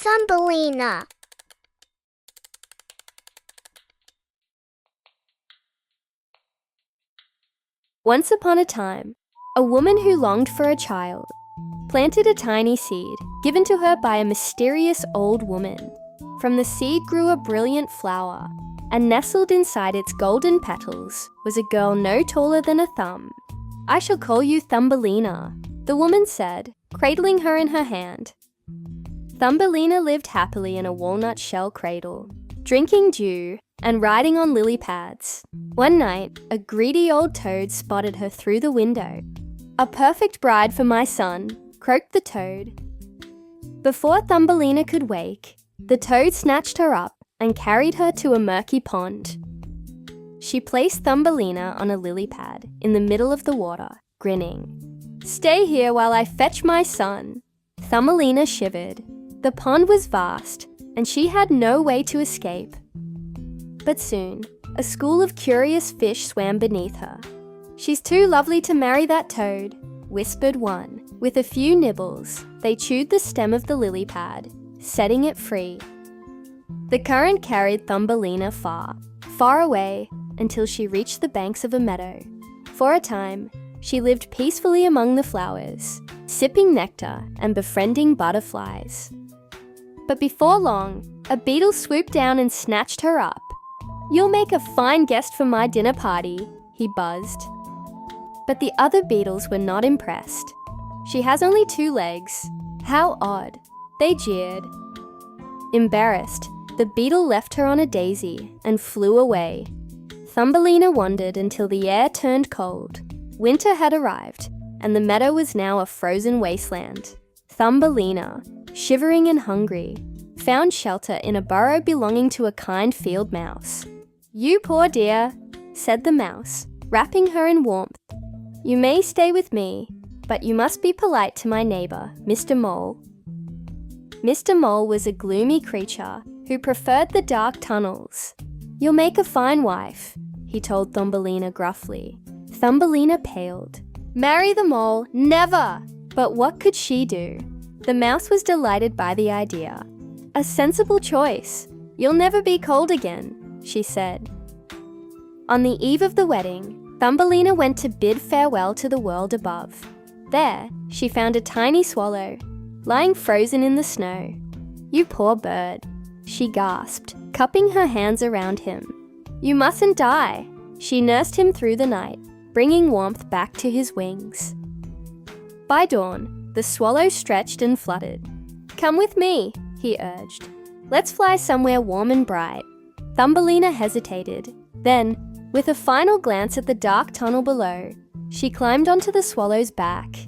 Thumbelina. Once upon a time, a woman who longed for a child planted a tiny seed given to her by a mysterious old woman. From the seed grew a brilliant flower, and nestled inside its golden petals was a girl no taller than a thumb. "I shall call you Thumbelina," the woman said, cradling her in her hand. Thumbelina lived happily in a walnut-shell cradle, drinking dew and riding on lily pads. One night, a greedy old toad spotted her through the window. "A perfect bride for my son," croaked the toad. Before Thumbelina could wake, the toad snatched her up and carried her to a murky pond. She placed Thumbelina on a lily pad in the middle of the water, grinning. "Stay here while I fetch my son." Thumbelina shivered. The pond was vast, and she had no way to escape. But soon, a school of curious fish swam beneath her. "She's too lovely to marry that toad," whispered one. With a few nibbles, they chewed the stem of the lily pad, setting it free. The current carried Thumbelina far, far away, until she reached the banks of a meadow. For a time, she lived peacefully among the flowers, sipping nectar and befriending butterflies. But before long, a beetle swooped down and snatched her up. "You'll make a fine guest for my dinner party," he buzzed. But the other beetles were not impressed. "She has only 2 legs. How odd," they jeered. Embarrassed, the beetle left her on a daisy and flew away. Thumbelina wandered until the air turned cold. Winter had arrived, and the meadow was now a frozen wasteland. Thumbelina, shivering and hungry, found shelter in a burrow belonging to a kind field mouse. "You poor dear," said the mouse, wrapping her in warmth. "You may stay with me, but you must be polite to my neighbour, Mr. Mole." Mr. Mole was a gloomy creature who preferred the dark tunnels. "You'll make a fine wife," he told Thumbelina gruffly. Thumbelina paled. "Marry the mole, never!" But what could she do? The mouse was delighted by the idea. "A sensible choice. You'll never be cold again," she said. On the eve of the wedding, Thumbelina went to bid farewell to the world above. There, she found a tiny swallow, lying frozen in the snow. "You poor bird," she gasped, cupping her hands around him. "You mustn't die." She nursed him through the night, bringing warmth back to his wings. By dawn, the swallow stretched and fluttered. "Come with me," he urged. "Let's fly somewhere warm and bright." Thumbelina hesitated. Then, with a final glance at the dark tunnel below, she climbed onto the swallow's back.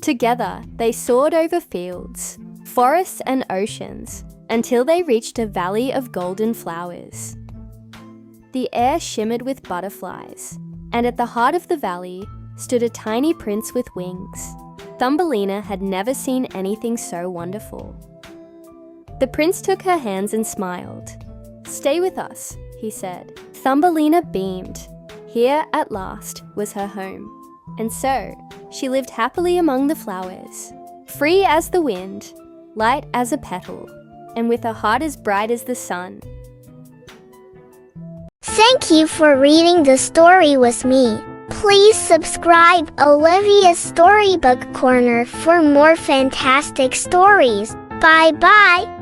Together, they soared over fields, forests and oceans, until they reached a valley of golden flowers. The air shimmered with butterflies, and at the heart of the valley stood a tiny prince with wings. Thumbelina had never seen anything so wonderful. The prince took her hands and smiled. "Stay with us," he said. Thumbelina beamed. Here, at last, was her home. And so, she lived happily among the flowers, free as the wind, light as a petal, and with a heart as bright as the sun. Thank you for reading the story with me. Please subscribe Olivia's Storybook Corner for more fantastic stories. Bye-bye.